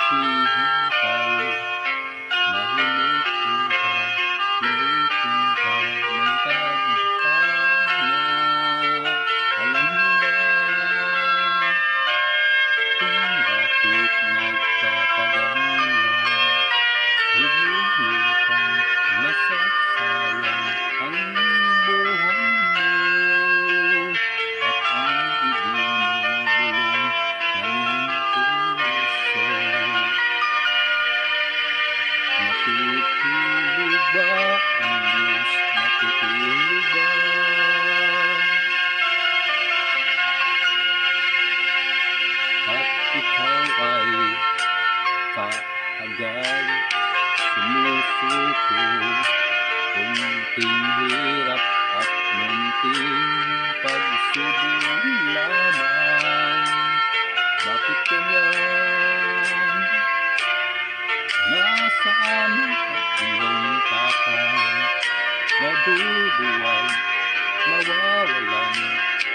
naghihintay, nahihintay ka, pilitin ka, nagtadhana. Alam mo ba kung bakit nagkakaganyan? Hihintay, nasasayang ang buhay mo, at ang ibinubulong ng iyong puso. Natutulog ba ang Diyos? Natutulog ba? At ikaw ay kaagad sumusuko, kunting hirap at munting pagsubok lamang. Bakit ganyan? Nasaan ang iyong tapang? Naduduwag, nawawalan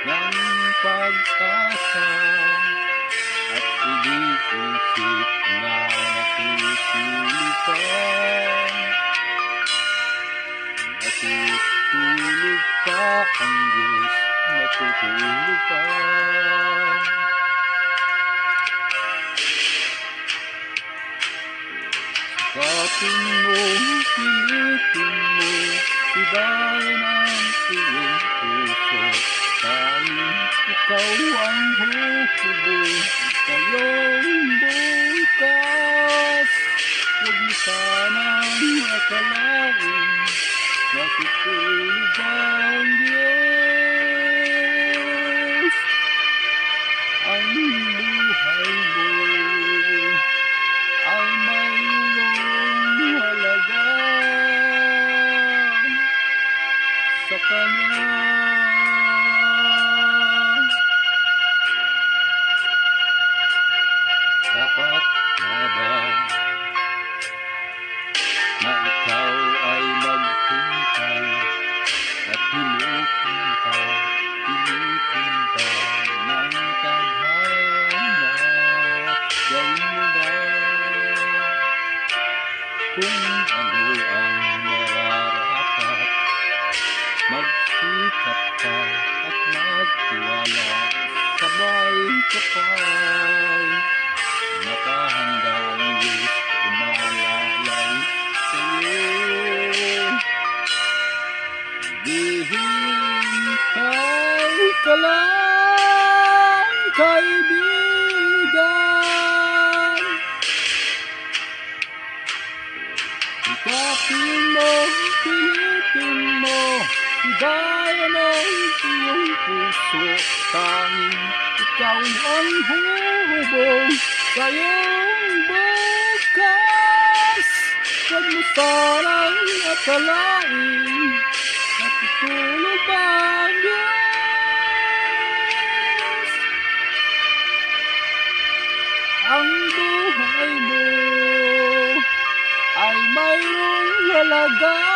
ng pag-asa, at iniisip na natutulog pa. Natutulog pa ang Diyos, natutulog pa. Sikapin mo, pilitin mo, hibayan ang iyong puso. Tanging ikaw ang huhubog sa iyong bukas. Huwag mo sanang akalain, natutulog ang Diyos. Ang buhay mo ay mayroong halaga sa Kanya. Dapat na ba na ikaw ay maghintay at himukin ka, pilitin ka ng tadhana? Gawin mo ba kung ano ang nararapat? Magsikap ka at magtiwala, sabay kapay. Nakahanda ang Diyos, umalalay sa'yo. Hihintay ka lang, kaibigan. Sikapin mo, pilitin mo, hibayan ang iyong puso. Tanging ikaw ang huhubog sa iyong bukas. Huwag mo sanang akalain, natutulog ba ang Diyos? Ang buhay mo ay mayroong halaga